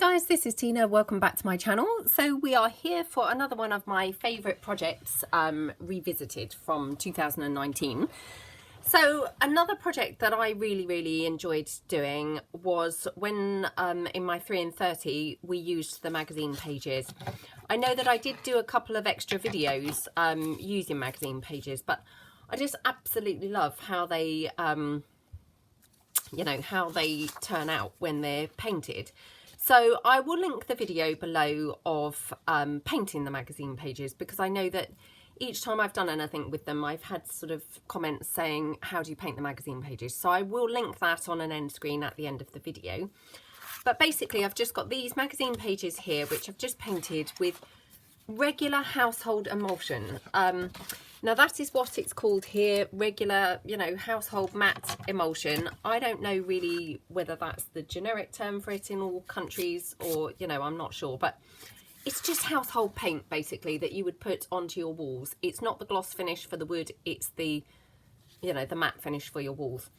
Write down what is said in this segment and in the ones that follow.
guys, this is Tina. Welcome back to my channel. So we are here for another one of my favourite projects revisited from 2019. So another project that I really enjoyed doing was when in my 3 and 30 we used the magazine pages. I know that I did do a couple of extra videos using magazine pages, but I just absolutely love how they how they turn out when they're painted. So I will link the video below of painting the magazine pages, because I know that each time I've done anything with them, I've had sort of comments saying, how do you paint the magazine pages? So I will link that on an end screen at the end of the video. But basically, I've just got these magazine pages here, which I've just painted with regular household emulsion. Now that is what it's called here, regular, household matte emulsion. I don't know really whether that's the generic term for it in all countries, or, I'm not sure, but it's just household paint basically that you would put onto your walls. It's not the gloss finish for the wood, it's the, the matte finish for your walls.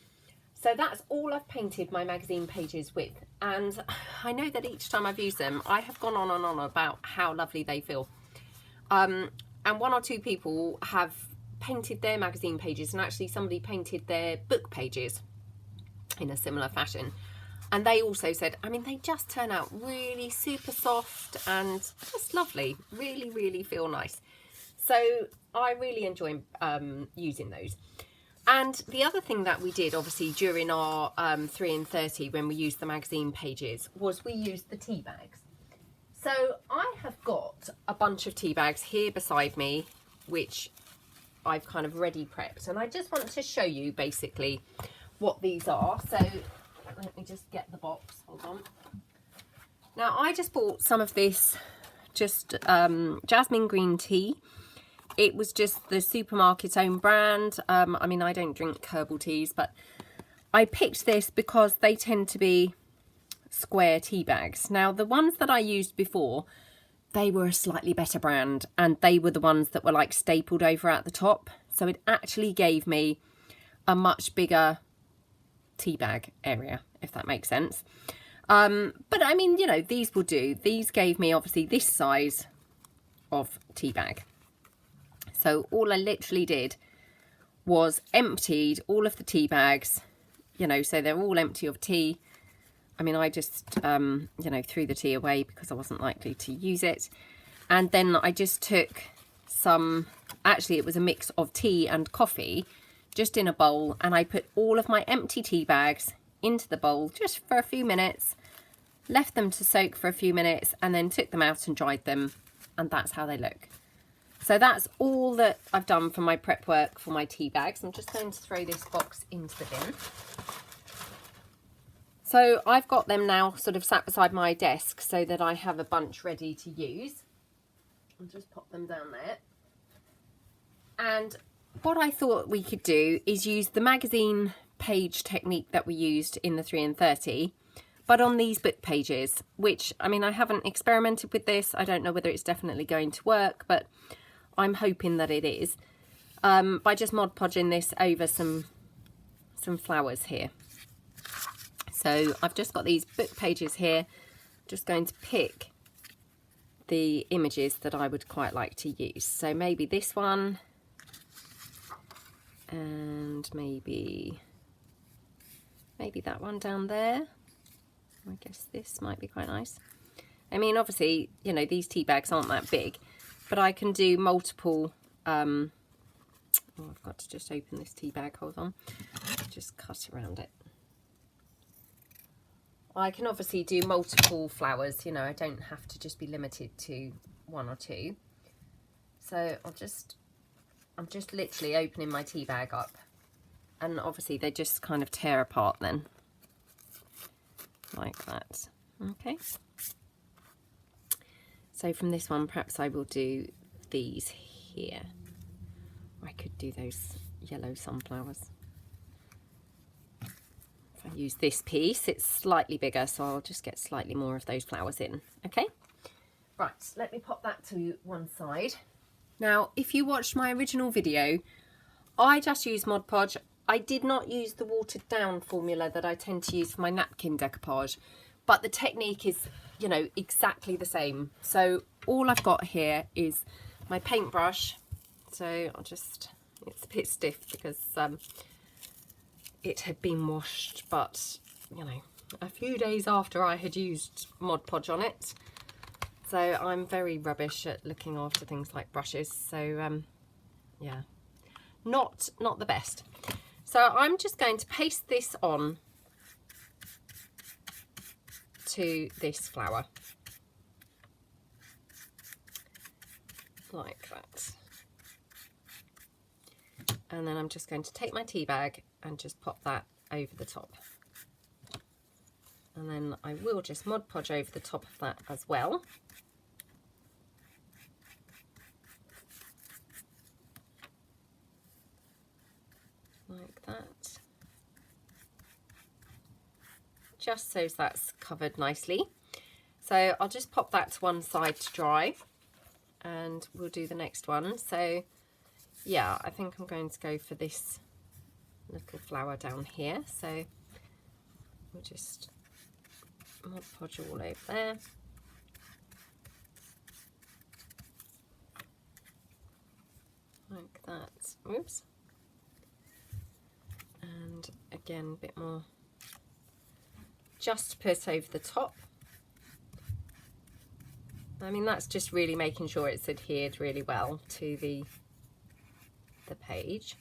So that's all I've painted my magazine pages with. And I know that each time I've used them, I have gone on and on about how lovely they feel. And one or two people have painted their magazine pages, and actually somebody painted their book pages in a similar fashion. And they also said, they just turn out really super soft and just lovely, really feel nice. So I really enjoy using those. And the other thing that we did, obviously, during our 3 and 30, when we used the magazine pages, was we used the tea bags. So I have got a bunch of tea bags here beside me, which I've kind of ready prepped. And I just want to show you basically what these are. So let me just get the box, hold on. Now I just bought some of this, just jasmine green tea. It was just the supermarket's own brand. I don't drink herbal teas, but I picked this because they tend to be square tea bags. Now the ones that I used before, they were a slightly better brand, and they were the ones that were like stapled over at the top. So it actually gave me a much bigger tea bag area, if that makes sense. But these will do. These gave me obviously this size of tea bag. So all I literally did was emptied all of the tea bags, so they're all empty of tea. I just, threw the tea away because I wasn't likely to use it. And then I just took some, actually it was a mix of tea and coffee, just in a bowl. And I put all of my empty tea bags into the bowl just for a few minutes, left them to soak for a few minutes, and then took them out and dried them. And that's how they look. So that's all that I've done for my prep work for my tea bags. I'm just going to throw this box into the bin. So I've got them now sort of sat beside my desk so that I have a bunch ready to use. I'll just pop them down there. And what I thought we could do is use the magazine page technique that we used in the 3 and 30, but on these book pages, which, I haven't experimented with this. I don't know whether it's definitely going to work, but I'm hoping that it is, by just Mod Podging this over some flowers here. So I've just got these book pages here, just going to pick the images that I would quite like to use. So maybe this one, and maybe that one down there. I guess this might be quite nice. Obviously, these tea bags aren't that big, but I can do multiple, I've got to just open this tea bag, hold on, just cut around it. I can obviously do multiple flowers, I don't have to just be limited to 1 or 2. So I'm just literally opening my tea bag up, and obviously they just kind of tear apart then, like that. Okay. So from this one, perhaps I will do these here. I could do those yellow sunflowers. If I use this piece, it's slightly bigger, so I'll just get slightly more of those flowers in. Okay, right, let me pop that to one side. Now, if you watched my original video, I just used Mod Podge. I did not use the watered down formula that I tend to use for my napkin decoupage, but the technique is you know, exactly the same. So all I've got here is my paintbrush. So I'll just, it's a bit stiff because it had been washed, but you know, a few days after I had used Mod Podge on it. So I'm very rubbish at looking after things like brushes. So yeah, not the best. So I'm just going to paste this on to this flower like that, and then I'm just going to take my tea bag and just pop that over the top, and then I will just Mod Podge over the top of that as well. Like that, just so that's covered nicely. So I'll just pop that to one side to dry, and we'll do the next one. So yeah, I think I'm going to go for this little flower down here. So we'll just Mod Podge all over there. Like that. Oops. And again, a bit more just to put over the top. I mean, that's just really making sure it's adhered really well to the page.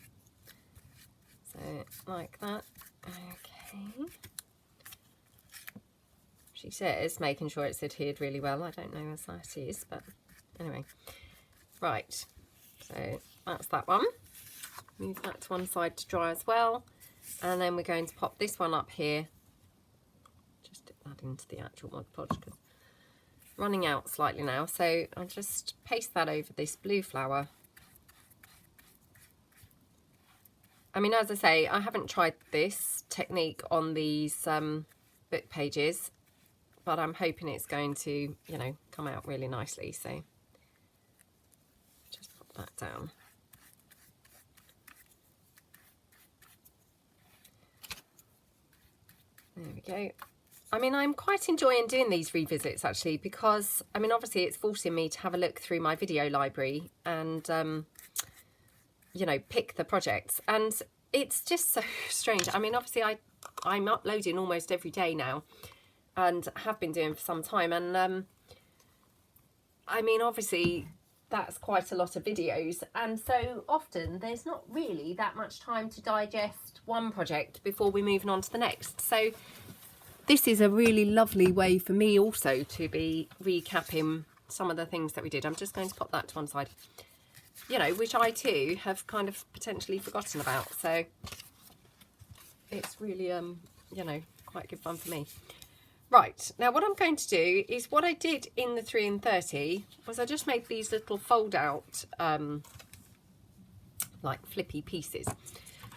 So like that. Okay. She says making sure it's adhered really well. I don't know as that is, but anyway. Right. So that's that one. Move that to one side to dry as well. And then we're going to pop this one up here. Just dip that into the actual Mod Podge because running out slightly now. So I'll just paste that over this blue flower. I mean, as I say, I haven't tried this technique on these book pages, but I'm hoping it's going to, you know, come out really nicely. So just pop that down. There we go. I mean, I'm quite enjoying doing these revisits actually, because I mean, obviously it's forcing me to have a look through my video library and you know, pick the projects, and it's just so strange. I mean, obviously I'm uploading almost every day now, and have been doing for some time, and I mean, obviously that's quite a lot of videos, and so often there's not really that much time to digest one project before we're moving on to the next. So this is a really lovely way for me also to be recapping some of the things that we did. I'm just going to pop that to one side, you know, which I too have kind of potentially forgotten about. So it's really, you know, quite good fun for me. Right, now what I'm going to do is what I did in the 3 and 30 was I just made these little fold out, like flippy pieces.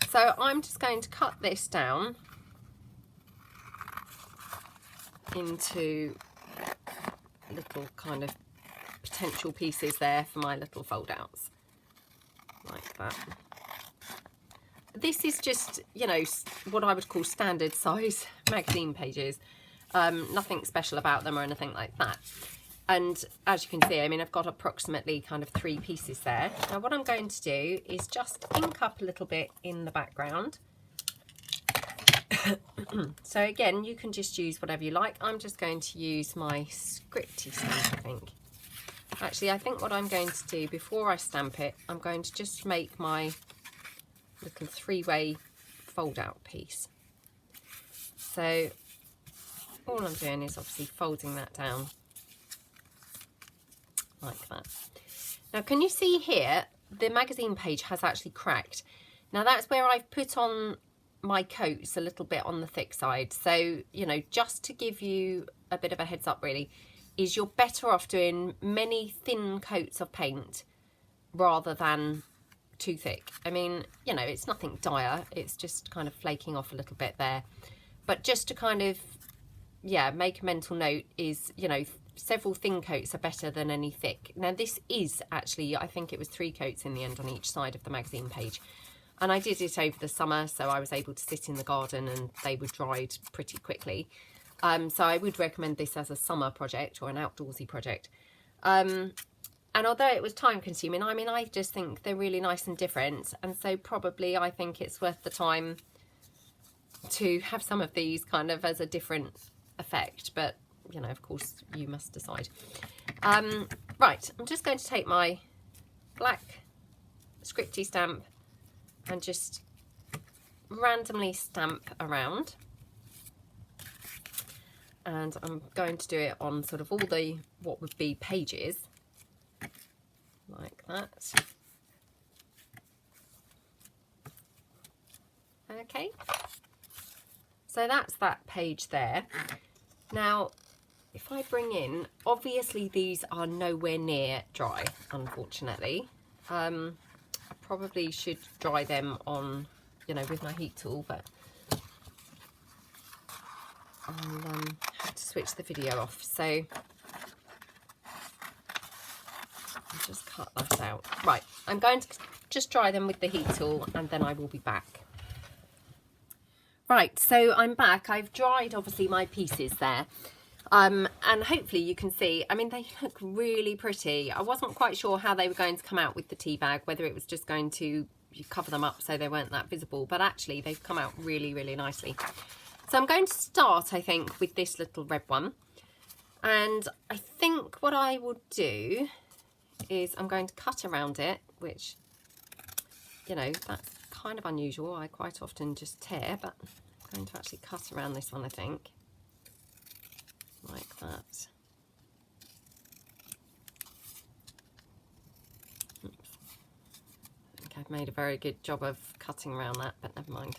So I'm just going to cut this down into little kind of potential pieces there for my little fold outs, like that. This is just, you know, what I would call standard size magazine pages. Nothing special about them or anything like that. And as you can see, I mean, I've got approximately kind of 3 pieces there. Now what I'm going to do is just ink up a little bit in the background. So again, you can just use whatever you like. I'm just going to use my scripty stamp, I think. Actually, I think what I'm going to do before I stamp it, I'm going to just make my little 3-way fold out piece. So all I'm doing is obviously folding that down like that. Now can you see here, the magazine page has actually cracked. Now that's where I've put on my coats a little bit on the thick side. So, you know, just to give you a bit of a heads up really, is you're better off doing many thin coats of paint rather than too thick. I mean, you know, it's nothing dire, it's just kind of flaking off a little bit there. But just to kind of, yeah, make a mental note is, you know, several thin coats are better than any thick. Now this is actually, I think it was 3 coats in the end on each side of the magazine page. And I did it over the summer, so I was able to sit in the garden and they were dried pretty quickly. So I would recommend this as a summer project or an outdoorsy project. And although it was time consuming, I mean, I just think they're really nice and different. And so probably I think it's worth the time to have some of these kind of as a different effect. But, you know, of course, you must decide. Right, I'm just going to take my black scripty stamp and just randomly stamp around. And I'm going to do it on sort of all the, what would be pages, like that. Okay, so that's that page there. Now, if I bring in, obviously these are nowhere near dry, unfortunately. I probably should dry them on, you know, with my heat tool, but I'll have to switch the video off. So I'll just cut that out. Right, I'm going to just dry them with the heat tool and then I will be back. Right, so I'm back. I've dried obviously my pieces there. And hopefully you can see, I mean, they look really pretty. I wasn't quite sure how they were going to come out with the tea bag, whether it was just going to cover them up so they weren't that visible, but actually they've come out really, really nicely. So I'm going to start, I think, with this little red one. And I think what I will do is I'm going to cut around it, which, you know, that's kind of unusual. I quite often just tear, but I'm going to actually cut around this one, I think. Like that. Oops. I think I've made a very good job of cutting around that, but never mind.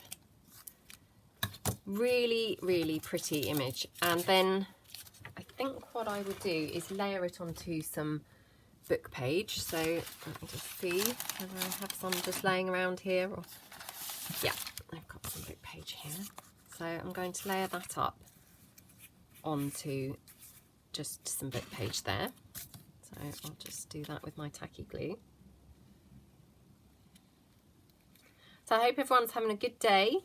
Really, really pretty image. And then I think what I would do is layer it onto some book page. So let me just see whether I have some just laying around here. Or... yeah, I've got some book page here. So I'm going to layer that up onto just some book page there. So I'll just do that with my tacky glue. So I hope everyone's having a good day.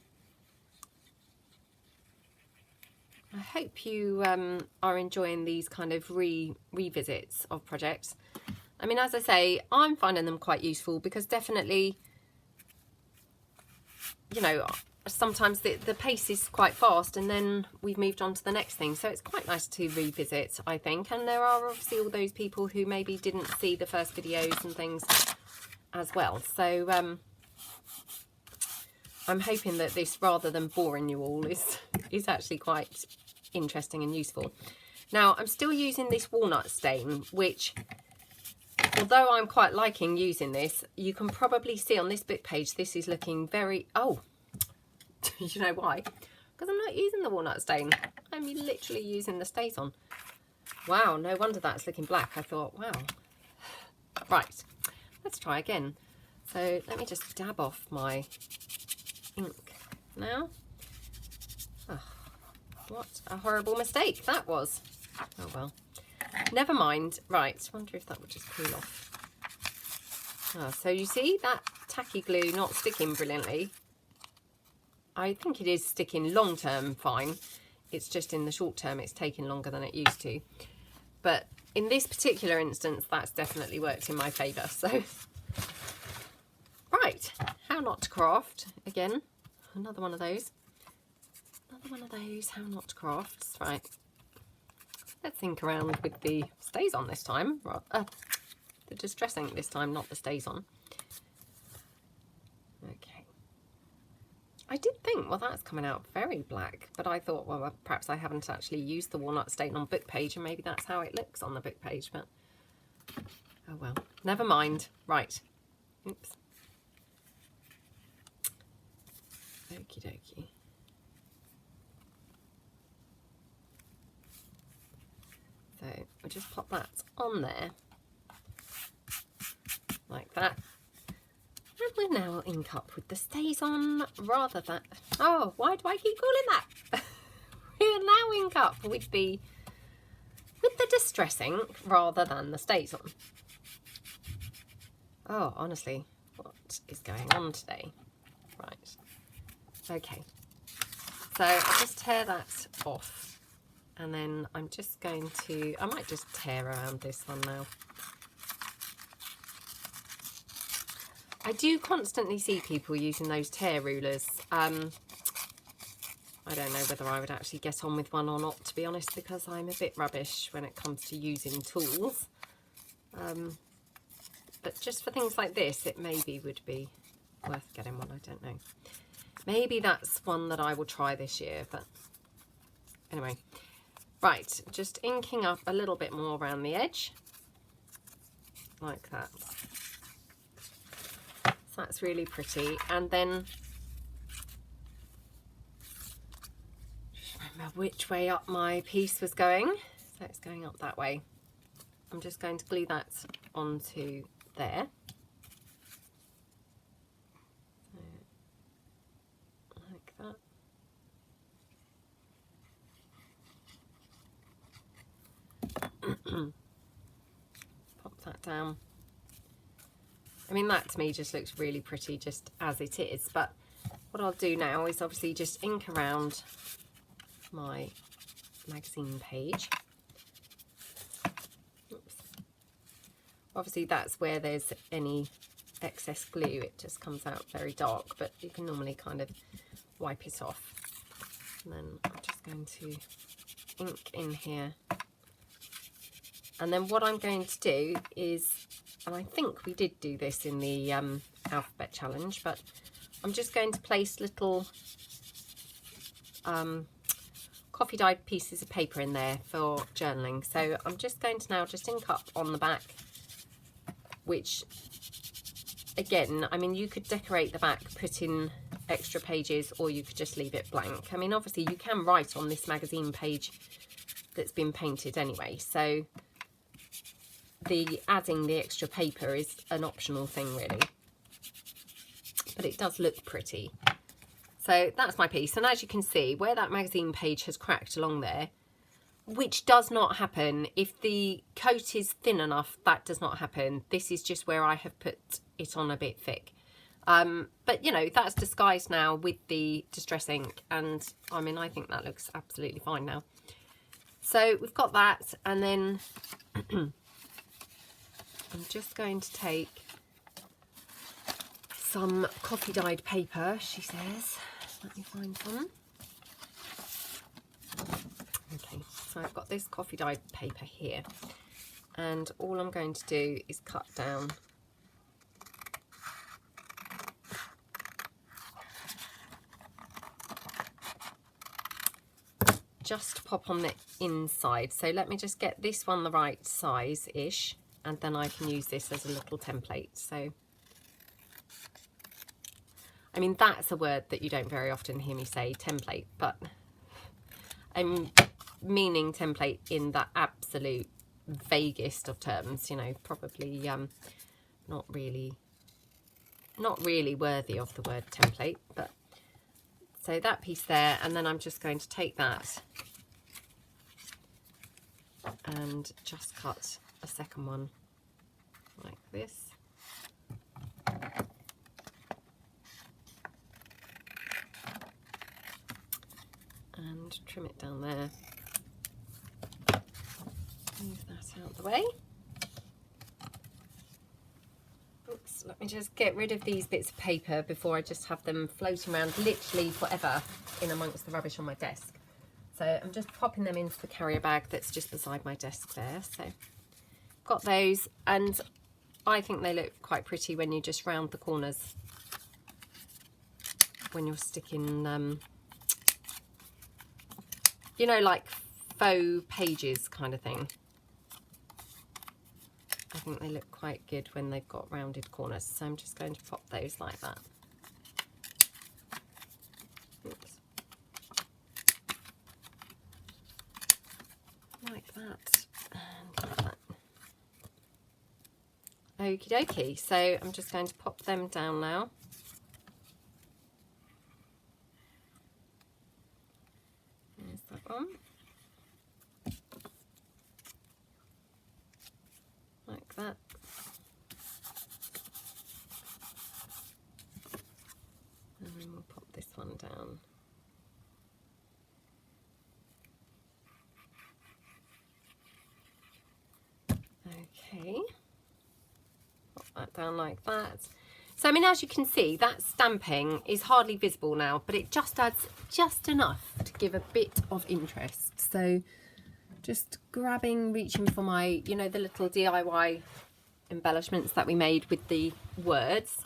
I hope you are enjoying these kind of revisits of projects. I mean, as I say, I'm finding them quite useful because definitely, you know, sometimes the pace is quite fast and then we've moved on to the next thing. So it's quite nice to revisit, I think. And there are obviously all those people who maybe didn't see the first videos and things as well. So I'm hoping that this, rather than boring you all, is actually quite interesting and useful. Now, I'm still using this walnut stain, which, although I'm quite liking using this, you can probably see on this book page, this is looking very, oh, you know why? Because I'm not using the walnut stain. I'm literally using the StazOn. Wow, no wonder that's looking black. I thought, wow. Right, let's try again. So let me just dab off my ink now. Oh, what a horrible mistake that was. Oh well, never mind. Right, wonder if that would just peel off. Oh, so you see that tacky glue not sticking brilliantly. I think it is sticking long term fine. It's just in the short term it's taking longer than it used to. But in this particular instance, that's definitely worked in my favour. So right, how not to craft again. Another one of those. Another one of those how not to crafts. Right. Let's think around with the StazOn this time. The Distress ink this time, not the StazOn. Okay. I did think, well, that's coming out very black, but I thought, well, perhaps I haven't actually used the walnut stain on book page, and maybe that's how it looks on the book page, but oh well, never mind. Right. Oops. Okie dokie. So we'll just pop that on there, like that. And we're now ink up with the StazOn rather than, oh, why do I keep calling that? We're now ink up with the Distress ink rather than the StazOn. Oh, honestly, what is going on today? Right. Okay. So I'll just tear that off And then I'm just going to, I might just tear around this one now. I do constantly see people using those tear rulers. I don't know whether I would actually get on with one or not, to be honest, because I'm a bit rubbish when it comes to using tools. But just for things like this, it maybe would be worth getting one. I don't know. Maybe that's one that I will try this year, but anyway. Right, just inking up a little bit more around the edge, like that. So that's really pretty. And then, just remember which way up my piece was going. So it's going up that way. I'm just going to glue that onto there. So, like that. Pop that down. I mean, that to me just looks really pretty just as it is, but what I'll do now is obviously just ink around my magazine page. Oops. Obviously that's where there's any excess glue, it just comes out very dark, but you can normally kind of wipe it off. And then I'm just going to ink in here. And then what I'm going to do is, and I think we did do this in the alphabet challenge, but I'm just going to place little coffee dyed pieces of paper in there for journaling. So I'm just going to now just ink up on the back, which again, I mean, you could decorate the back, put in extra pages, or you could just leave it blank. I mean, obviously you can write on this magazine page that's been painted anyway, so the adding the extra paper is an optional thing really, but it does look pretty. So that's my piece, and as you can see where that magazine page has cracked along there, which does not happen if the coat is thin enough, that does not happen. This is just where I have put it on a bit thick, but you know, that's disguised now with the distress ink, and I mean, I think that looks absolutely fine now. So we've got that, and then I'm just going to take some coffee dyed paper, she says. Let me find some. Okay, so I've got this coffee dyed paper here, and all I'm going to do is cut down just pop on the inside. So let me just get this one the right size-ish, and then I can use this as a little template. So, I mean, that's a word that you don't very often hear me say, template, but I'm meaning template in the absolute vaguest of terms, you know, probably not really worthy of the word template. But so that piece there, and then I'm just going to take that and just cut a second one like this. And trim it down there. Move that out of the way. Oops, let me just get rid of these bits of paper before I just have them floating around literally forever in amongst the rubbish on my desk. So I'm just popping them into the carrier bag that's just beside my desk there. So got those, and I think they look quite pretty when you just round the corners when you're sticking you know, like faux pages kind of thing. I think they look quite good when they've got rounded corners, so I'm just going to pop those like that. Oops. Like that, and like that. Okie dokie, so I'm just going to pop them down now. There's that one. Like that. And then we'll pop this one down. Okay, pop that down like that. So, I mean, as you can see, that stamping is hardly visible now, but it just adds just enough to give a bit of interest. So just grabbing, reaching for my, you know, the little DIY embellishments that we made with the words.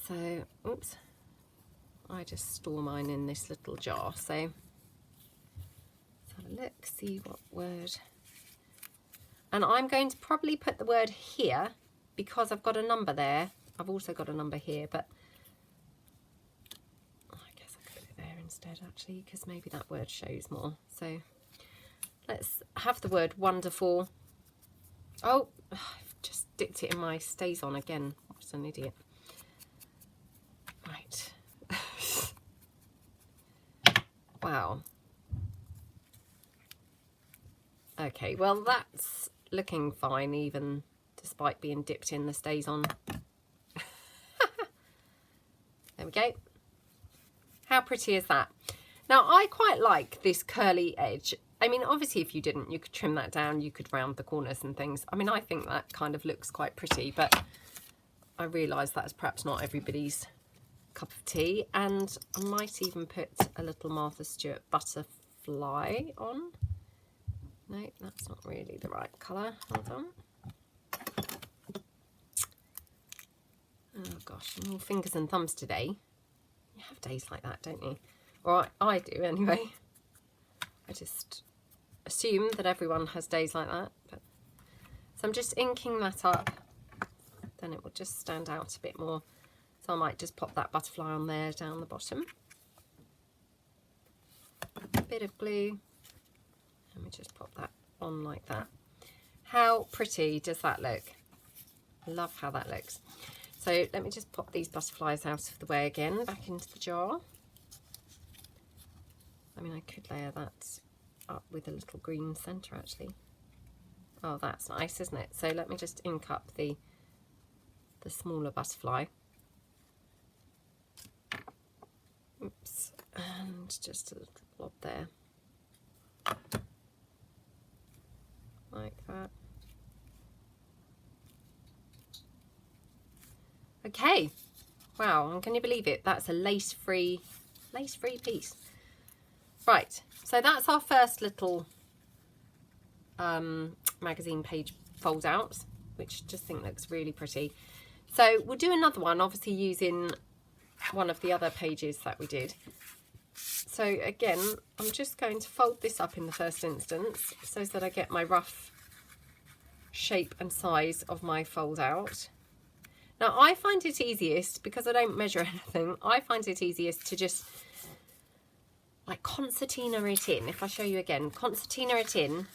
So, oops, I just store mine in this little jar. So let's have a look, see what word. And I'm going to probably put the word here because I've got a number there. I've also got a number here, but I guess I'll put it there instead actually, because maybe that word shows more. So let's have the word wonderful. Oh, I've just dipped it in my stays on again. What an idiot. Right. Wow. Okay, well that's looking fine even despite being dipped in the stays on. There we go. How pretty is that? Now I quite like this curly edge. I mean, obviously if you didn't, you could trim that down, you could round the corners and things. I mean, I think that kind of looks quite pretty, but I realise that's perhaps not everybody's cup of tea. And I might even put a little Martha Stewart butterfly on. No, that's not really the right colour. Hold on. Oh gosh, I'm all fingers and thumbs today. You have days like that, don't you? Or I do anyway. I just assume that everyone has days like that. But so I'm just inking that up. Then it will just stand out a bit more. So I might just pop that butterfly on there down the bottom. A bit of glue. Let me just pop that on like that. How pretty does that look? I love how that looks. So let me just pop these butterflies out of the way again, back into the jar. I mean, I could layer that up with a little green centre actually. Oh, that's nice, isn't it? So let me just ink up the smaller butterfly. Oops, and just a little blob there. Like that. Okay, wow, and can you believe it? That's a lace-free piece. Right, so that's our first little magazine page fold out, which I just think looks really pretty. So we'll do another one, obviously using one of the other pages that we did. So again, I'm just going to fold this up in the first instance so that I get my rough shape and size of my fold out. Now I find it easiest, because I don't measure anything, I find it easiest to just like concertina it in. If I show you again, concertina it in,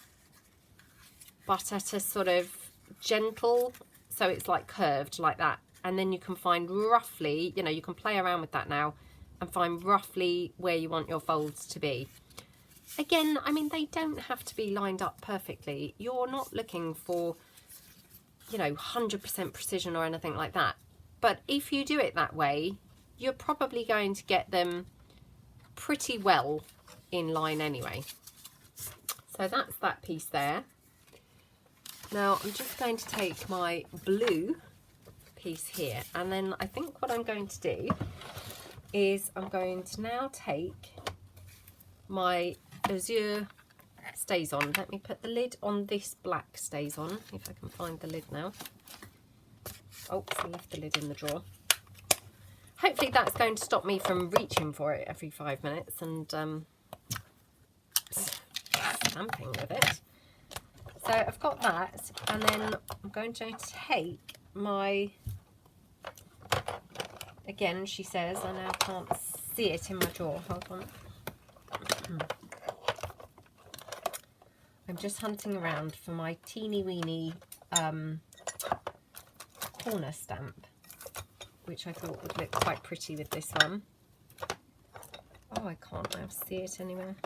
but at a sort of gentle, so it's like curved like that. And then you can find roughly, you know, you can play around with that now and find roughly where you want your folds to be. Again, I mean, they don't have to be lined up perfectly. You're not looking for, you know, 100% precision or anything like that. But if you do it that way, you're probably going to get them pretty well in line anyway. So that's that piece there. Now I'm just going to take my blue piece here, and then I think what I'm going to do is I'm going to now take my azure stays on. Let me put the lid on this black stays on, if I can find the lid now. Oh, I left the lid in the drawer. Hopefully that's going to stop me from reaching for it every 5 minutes and stamping with it. So I've got that, and then I'm going to take my, again she says, I now can't see it in my drawer, hold on. I'm just hunting around for my teeny weeny corner stamp, which I thought would look quite pretty with this one. Oh, I can't now see it anywhere.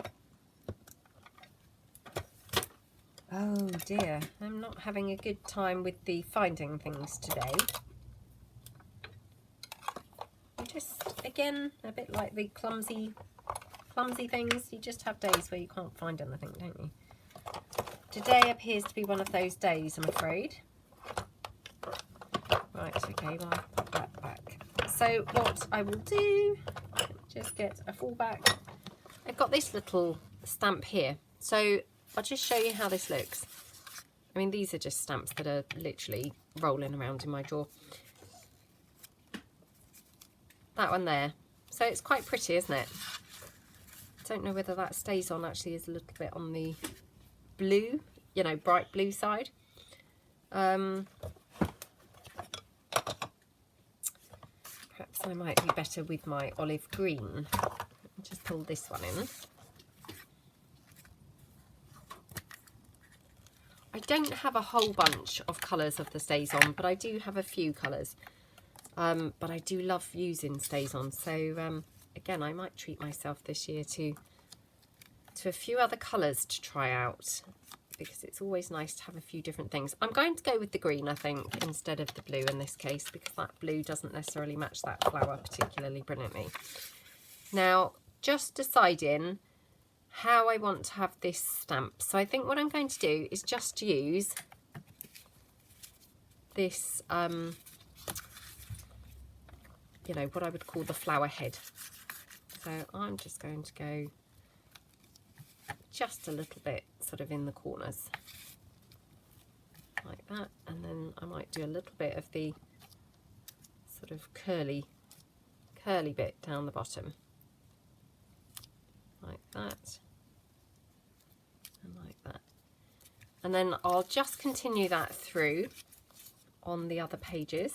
Oh dear, I'm not having a good time with the finding things today. I'm just, again, a bit like the clumsy things. You just have days where you can't find anything, don't you? Today appears to be one of those days, I'm afraid. Right, okay, well, I'll pop that back. So what I will do, just get a full back. I've got this little stamp here. So I'll just show you how this looks. I mean, these are just stamps that are literally rolling around in my drawer. That one there. So it's quite pretty, isn't it? I don't know whether that stays on, actually is a little bit on the blue, you know, bright blue side. Perhaps I might be better with my olive green. Just pull this one in. I don't have a whole bunch of colours of the stays on, but I do have a few colours. But I do love using stays on, so again, I might treat myself this year to a few other colours to try out, because it's always nice to have a few different things. I'm going to go with the green, I think, instead of the blue in this case, because that blue doesn't necessarily match that flower particularly brilliantly. Now, just deciding how I want to have this stamp. So I think what I'm going to do is just use this, you know, what I would call the flower head. So I'm just going to go just a little bit sort of in the corners like that, and then I might do a little bit of the sort of curly bit down the bottom like that and like that, and then I'll just continue that through on the other pages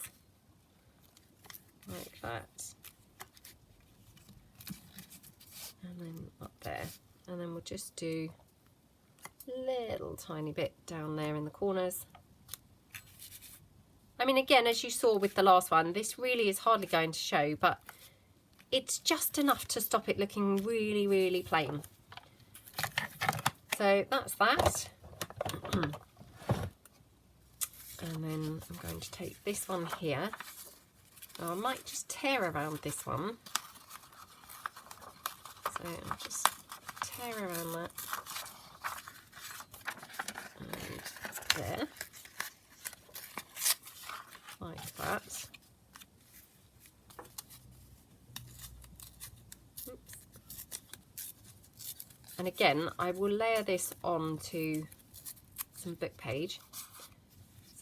like that, and then up there, and then we'll just do a little tiny bit down there in the corners. I mean, again, as you saw with the last one, this really is hardly going to show, but it's just enough to stop it looking really, really plain. So that's that. And then I'm going to take this one here. I might just tear around this one. So I'll just tear around that. And there. Like that. Oops. And again, I will layer this onto some book page.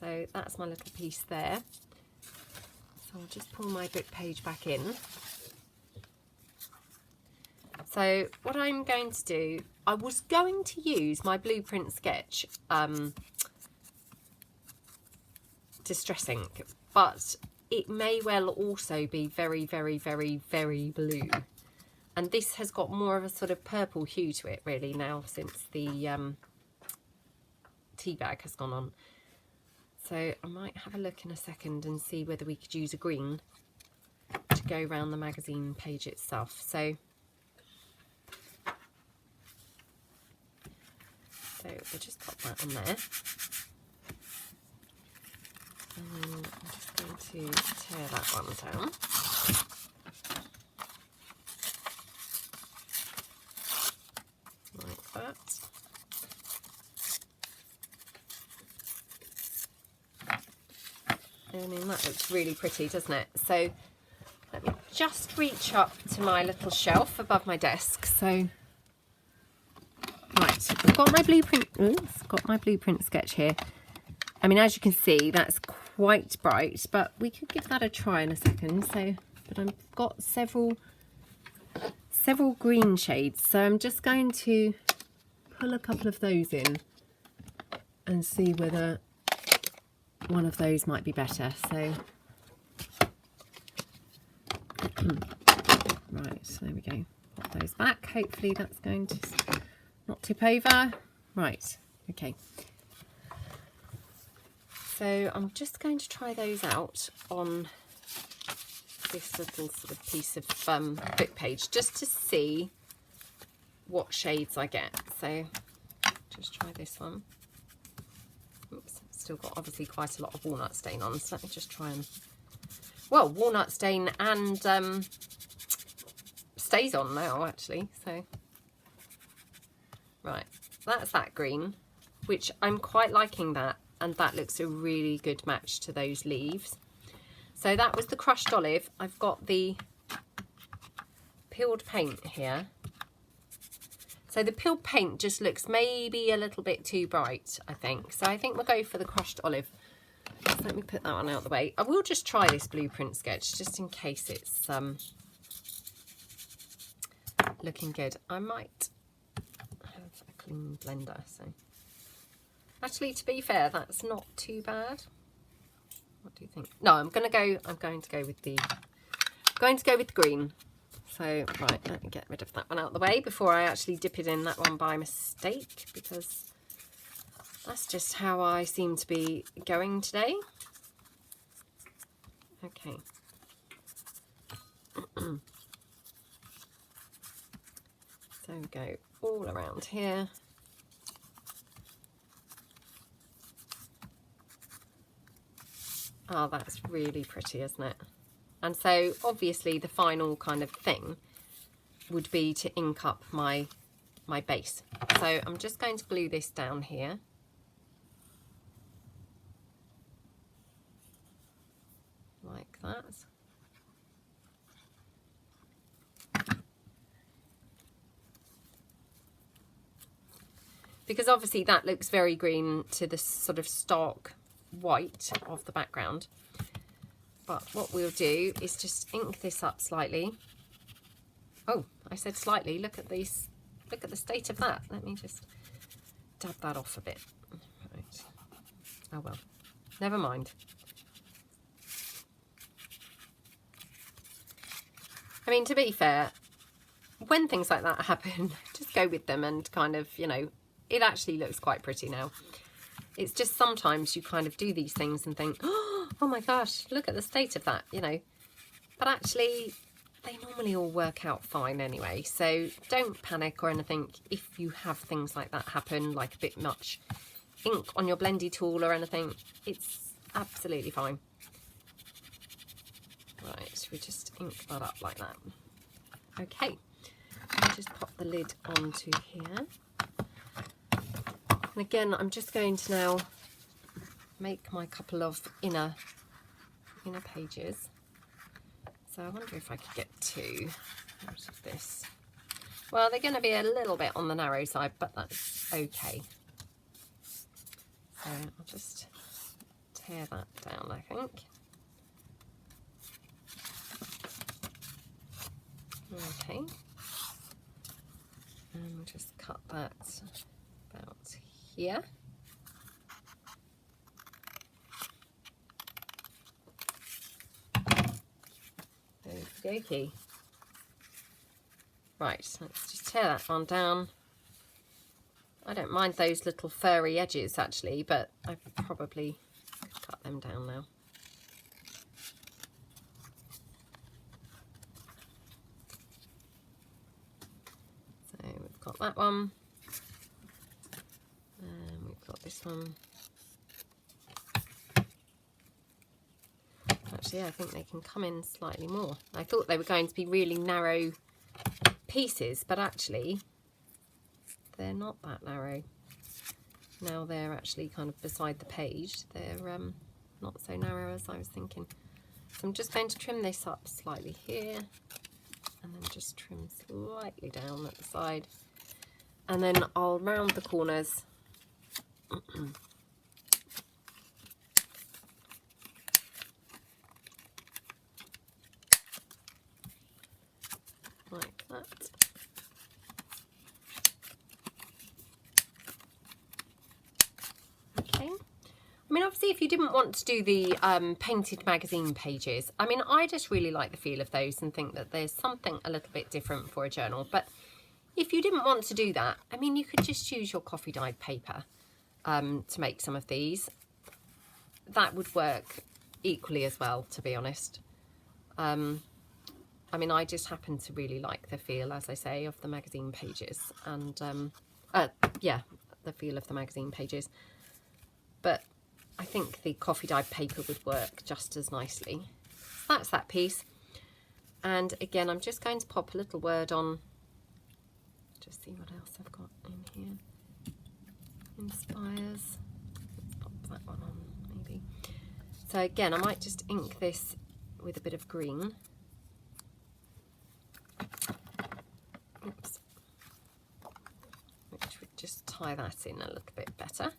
So that's my little piece there. So I'll just pull my book page back in. So what I'm going to do, I was going to use my blueprint sketch distress ink, but it may well also be very, very, very, very blue. And this has got more of a sort of purple hue to it really now since the tea bag has gone on. So I might have a look in a second and see whether we could use a green to go around the magazine page itself. So we'll just pop that on there. And then I'm just going to tear that one down. Like that. I mean, that looks really pretty, doesn't it? So let me just reach up to my little shelf above my desk. So right, I've got my blueprint. Oops, got my blueprint sketch here. I mean, as you can see, that's quite bright, but we could give that a try in a second. So, but I've got several green shades, so I'm just going to pull a couple of those in and see whether one of those might be better. So right, so there we go. Pop those back. Hopefully that's going to not tip over. Right, okay. So I'm just going to try those out on this little sort of piece of book page just to see what shades I get. So just try this one. Oops, still got obviously quite a lot of walnut stain on, so let me just try and, well, walnut stain and stays on now actually. So right, that's that green. which I'm quite liking that, and that looks a really good match to those leaves. So that was the crushed olive. I've got the peeled paint here. So the peeled paint just looks maybe a little bit too bright, I think. So I think we'll go for the crushed olive. So let me put that one out of the way. I will just try this blueprint sketch just in case it's looking good. I might have a clean blender. So actually, to be fair, that's not too bad. What do you think? No, I'm going to go with the green. So right, let me get rid of that one out of the way before I actually dip it in that one by mistake, because that's just how I seem to be going today. Okay. So we go all around here. Oh, that's really pretty, isn't it? And so obviously the final kind of thing would be to ink up my base. So I'm just going to glue this down here. Like that. Because obviously that looks very green to the sort of stark white of the background. But what we'll do is just ink this up slightly. Oh, I said slightly. Look at these. Look at the state of that. Let me just dab that off a bit. Right. Oh well, never mind. I mean, to be fair, when things like that happen, just go with them and kind of, you know, it actually looks quite pretty now. It's just sometimes you kind of do these things and think, oh my gosh, look at the state of that, you know. But actually, they normally all work out fine anyway. So don't panic or anything if you have things like that happen, like a bit much ink on your blendy tool or anything. It's absolutely fine. Right, we just ink that up like that. Okay, I'll just pop the lid onto here. And again, I'm just going to now make my couple of inner pages. So I wonder if I could get 2 out of this. Well, they're going to be a little bit on the narrow side, but that's okay. So I'll just tear that down, I think. Okay. And we'll just cut that about here. Okie dokie. Right, let's just tear that one down. I don't mind those little furry edges actually, but I probably could cut them down now. So we've got that one. And we've got this one. Actually, I think they can come in slightly more. I thought they were going to be really narrow pieces, but actually they're not that narrow. Now they're actually kind of beside the page. They're not so narrow as I was thinking. So I'm just going to trim this up slightly here, and then just trim slightly down at the side. And then I'll round the corners. Like that. Okay. I mean, obviously, if you didn't want to do the painted magazine pages, I mean, I just really like the feel of those and think that there's something a little bit different for a journal. But if you didn't want to do that, I mean, you could just use your coffee dyed paper to make some of these. That would work equally as well, to be honest. I mean, I just happen to really like the feel, as I say, of the magazine pages, and yeah, the feel of the magazine pages. But I think the coffee dyed paper would work just as nicely. So that's that piece. And again, I'm just going to pop a little word on, just see what else I've got in here. inspires. Let's pop that one on maybe. So again, I might just ink this with a bit of green. Oops. Which would just tie that in a little bit better.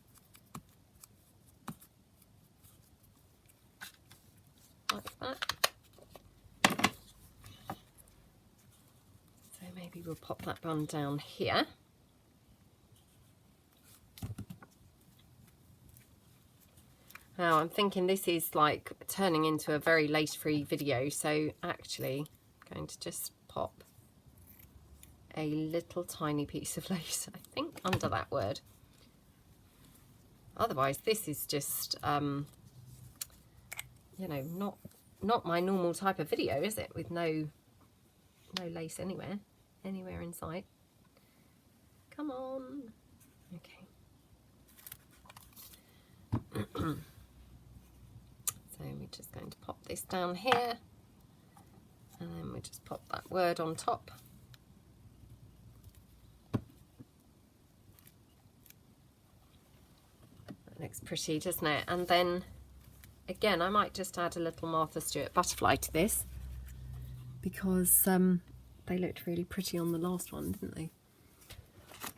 Like that. So maybe we'll pop that one down here. Now I'm thinking this is like turning into a very lace-free video, so actually I'm going to just pop a little tiny piece of lace, I think, under that word. Otherwise this is just you know, not my normal type of video, is it, with no lace anywhere in sight. Come on. Okay. So we're just going to pop this down here, and then we just pop that word on top. That looks pretty, doesn't it? And then again, I might just add a little Martha Stewart butterfly to this, because they looked really pretty on the last one, didn't they?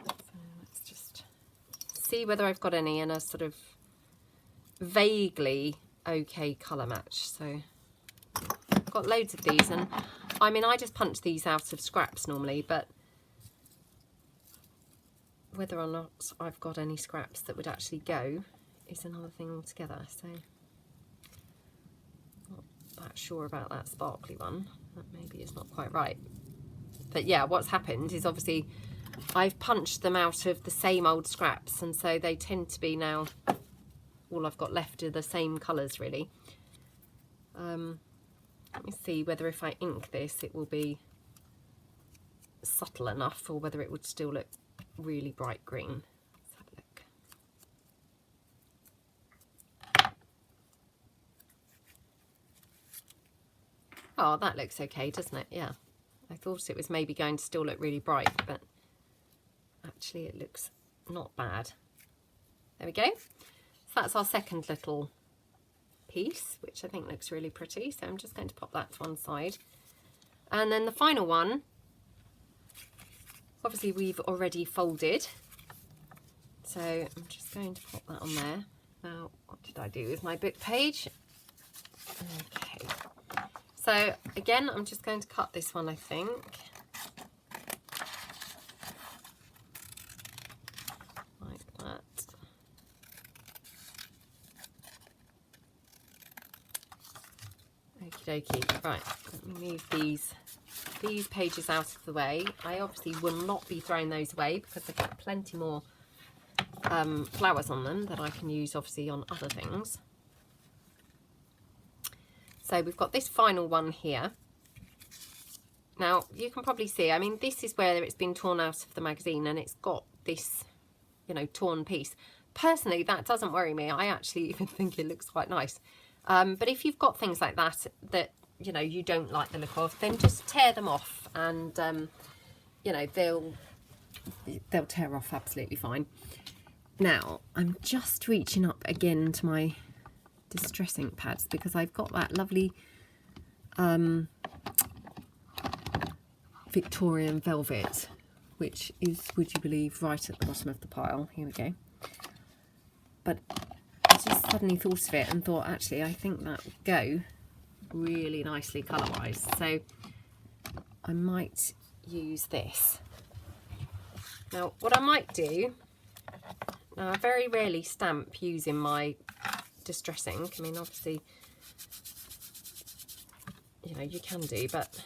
So let's just see whether I've got any in a sort of vaguely okay colour match. So I've got loads of these, and I mean, I just punch these out of scraps normally, but whether or not I've got any scraps that would actually go is another thing altogether. So not that sure about that sparkly one. That maybe is not quite right. But yeah, what's happened is obviously I've punched them out of the same old scraps, and so they tend to be now, all I've got left are the same colours really. Let me see whether if I ink this it will be subtle enough, or whether it would still look really bright green. Let's have a look. Oh, that looks okay, doesn't it? Yeah. I thought it was maybe going to still look really bright, but actually it looks not bad. There we go. So that's our second little piece, which I think looks really pretty. So I'm just going to pop that to one side. And then the final one, obviously we've already folded. So I'm just going to pop that on there. Now, what did I do with my book page? Okay. So again, I'm just going to cut this one, I think. Like that. Okie dokie. Right, let me move these pages out of the way. I obviously will not be throwing those away, because I've got plenty more flowers on them that I can use obviously on other things. So we've got this final one here. Now you can probably see, I mean, this is where it's been torn out of the magazine, and it's got this, you know, torn piece. Personally, that doesn't worry me. I actually even think it looks quite nice. But if you've got things like that, you know, you don't like the look of, then just tear them off, and you know, they'll tear off absolutely fine. Now I'm just reaching up again to my distress ink pads, because I've got that lovely Victorian velvet, which is, would you believe, right at the bottom of the pile. Here we go. But I just suddenly thought of it and thought, actually, I think that would go really nicely colour wise, so I might use this. Now what I might do, now I very rarely stamp using my distress ink. I mean, obviously, you know, you can do, but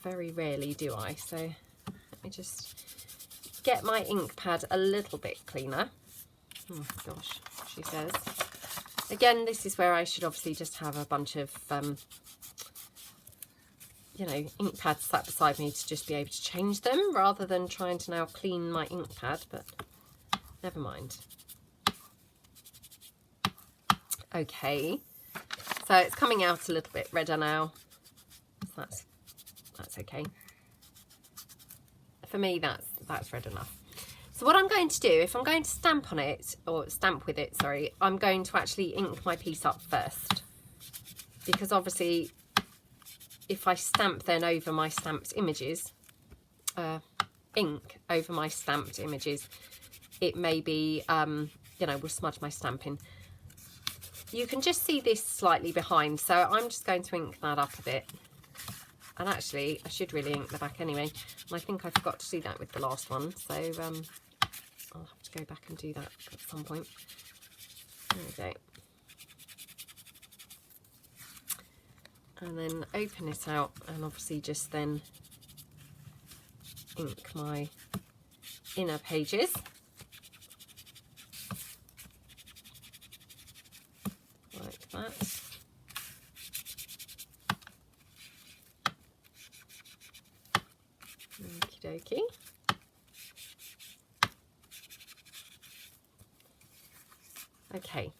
very rarely do I. So let me just get my ink pad a little bit cleaner. Oh gosh, she says. Again, this is where I should obviously just have a bunch of you know, ink pads sat beside me to just be able to change them, rather than trying to now clean my ink pad, but never mind. Okay, so it's coming out a little bit redder now. So that's okay. For me, that's red enough. So what I'm going to do, if I'm going to stamp on it, or stamp with it, sorry, I'm going to actually ink my piece up first. Because obviously, if I stamp then over my stamped images, ink over my stamped images, it may be, you know, will smudge my stamping. You can just see this slightly behind, so I'm just going to ink that up a bit. And actually, I should really ink the back anyway. And I think I forgot to do that with the last one, so I'll have to go back and do that at some point. There we go. And then open it out, and obviously just then ink my inner pages. Like that. Okie dokie. Okay,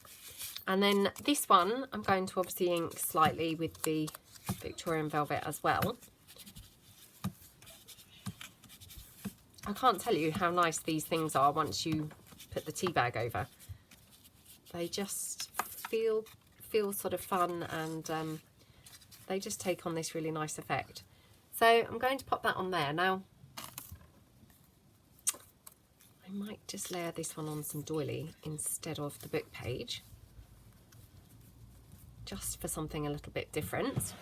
and then this one I'm going to obviously ink slightly with the Victorian Velvet as well. I can't tell you how nice these things are once you put the tea bag over. They just feel sort of fun, and they just take on this really nice effect. So I'm going to pop that on there. Now I might just layer this one on some doily instead of the book page, just for something a little bit different.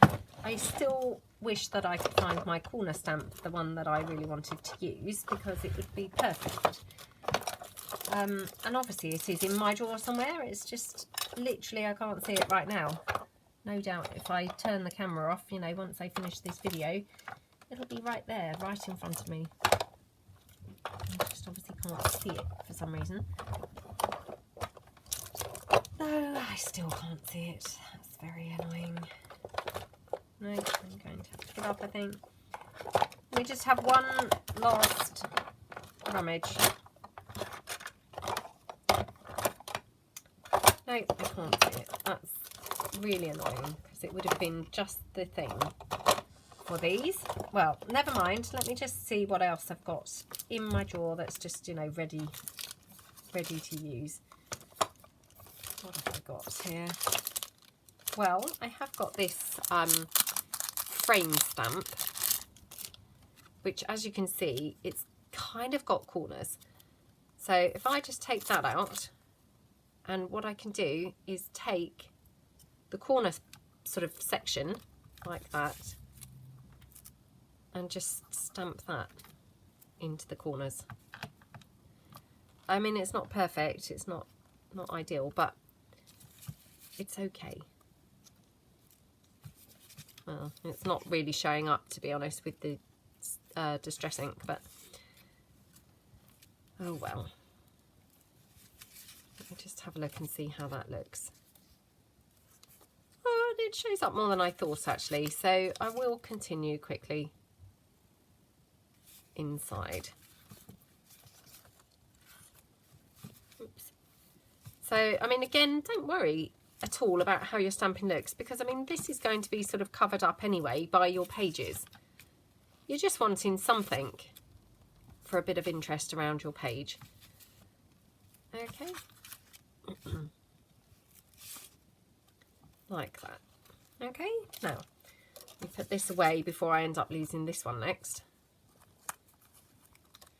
I still wish that I could find my corner stamp, the one that I really wanted to use, because it would be perfect. And obviously it is in my drawer somewhere. It's just literally, I can't see it right now. No doubt if I turn the camera off, you know, once I finish this video, it'll be right there, right in front of me. I just obviously can't see it for some reason. No, I still can't see it. That's very annoying. No, I'm going to have to give up, I think. We just have one last rummage. No, I can't see it. That's really annoying, because it would have been just the thing for these. Well, never mind. Let me just see what else I've got in my drawer that's just, you know, ready to use. What have I got here? Well, I have got this frame stamp, which, as you can see, it's kind of got corners. So if I just take that out, and what I can do is take the corner sort of section like that and just stamp that into the corners. I mean, it's not perfect, it's not ideal, but it's okay. Well, it's not really showing up, to be honest, with the distress ink, but oh well. Let me just have a look and see how that looks. Oh, it shows up more than I thought, actually, so I will continue quickly inside. Oops. So, I mean, again, don't worry at all about how your stamping looks, because, I mean, this is going to be sort of covered up anyway by your pages. You're just wanting something for a bit of interest around your page. Okay. Like that. Okay, now we put this away before I end up losing this one next.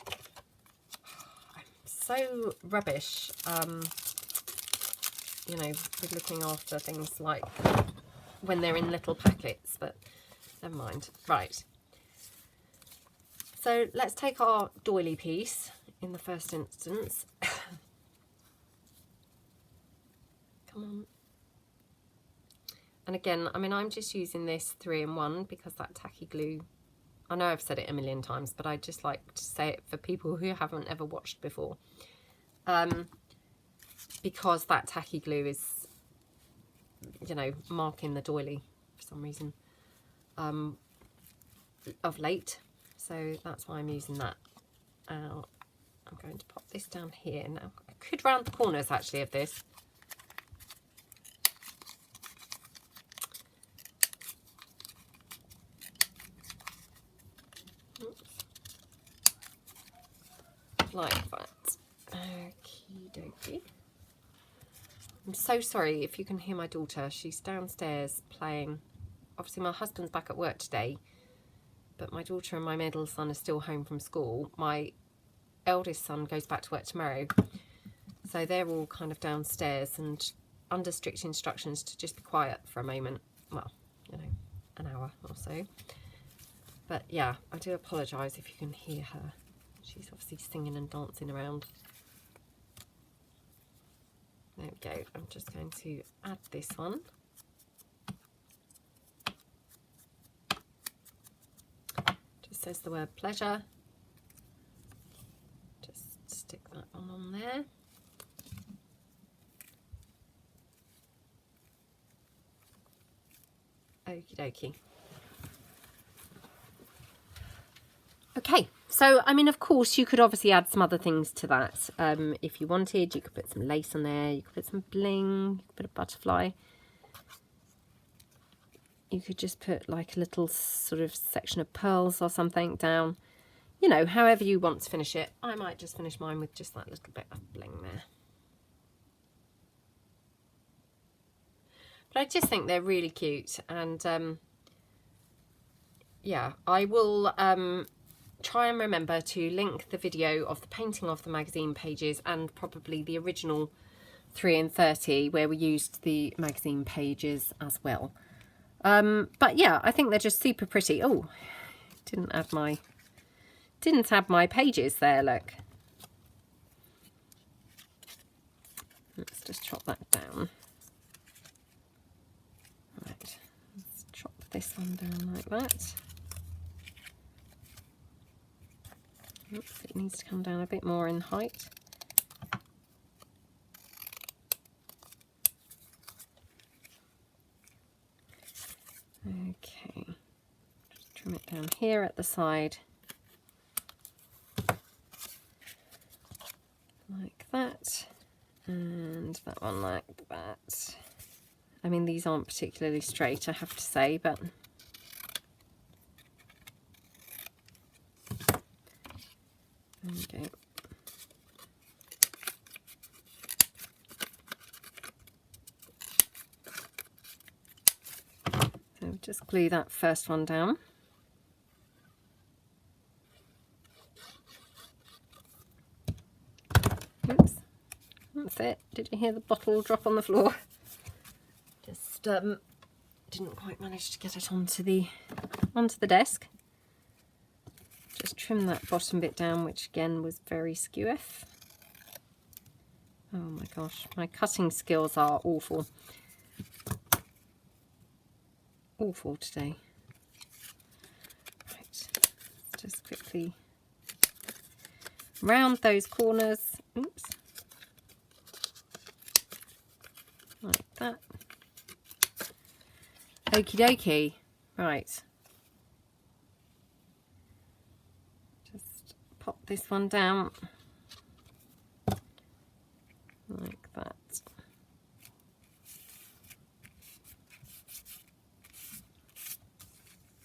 I'm so rubbish, you know, with looking after things like when they're in little packets, but never mind. Right. So let's take our doily piece in the first instance. Come on. And again, I mean, I'm just using this 3-in-1 because that tacky glue, I know I've said it a million times, but I just like to say it for people who haven't ever watched before. Because that tacky glue is, you know, marking the doily for some reason of late. So that's why I'm using that. I'm going to pop this down here. Now, I could round the corners actually of this. Like that. Okie dokie. I'm so sorry if you can hear my daughter. She's downstairs playing. Obviously my husband's back at work today, but my daughter and my middle son are still home from school. My eldest son goes back to work tomorrow, so they're all kind of downstairs and under strict instructions to just be quiet for a moment. Well, you know, an hour or so. But yeah, I do apologise if you can hear her. She's obviously singing and dancing around. There we go. I'm just going to add this one. Just says the word pleasure. Just stick that one on there. Okie dokie. Okay, so I mean, of course, you could obviously add some other things to that. If you wanted, you could put some lace on there, you could put some bling, you could put a butterfly. You could just put like a little sort of section of pearls or something down. You know, however you want to finish it. I might just finish mine with just that little bit of bling there. But I just think they're really cute, and yeah, I will try and remember to link the video of the painting of the magazine pages and probably the original 3 and 30 where we used the magazine pages as well. But yeah, I think they're just super pretty. Oh, didn't add my pages there, look. Let's just chop that down. Right, let's chop this one down like that. Oops, it needs to come down a bit more in height. Okay, just trim it down here at the side. Like that. And that one like that. I mean, these aren't particularly straight, I have to say, but there we go. So just glue that first one down. Oops, that's it. Did you hear the bottle drop on the floor? Just didn't quite manage to get it onto the desk. Just trim that bottom bit down, which again was very skew-iff. Oh my gosh, my cutting skills are awful. Awful today. Right, let's just quickly round those corners. Oops. Like that. Okie dokie. Right. Just pop this one down. Like that.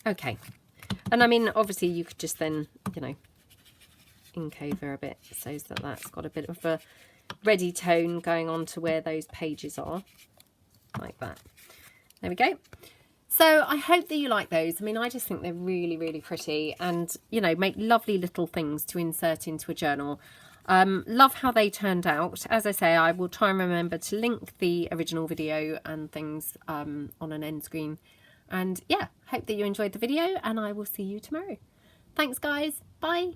Okay. And I mean, obviously you could just then, you know, ink over a bit so that that's got a bit of a ready tone going on to where those pages are. Like that. There we go. So I hope that you like those. I mean, I just think they're really, really pretty and, you know, make lovely little things to insert into a journal. Love how they turned out. As I say, I will try and remember to link the original video and things on an end screen. And yeah, hope that you enjoyed the video and I will see you tomorrow. Thanks guys. Bye.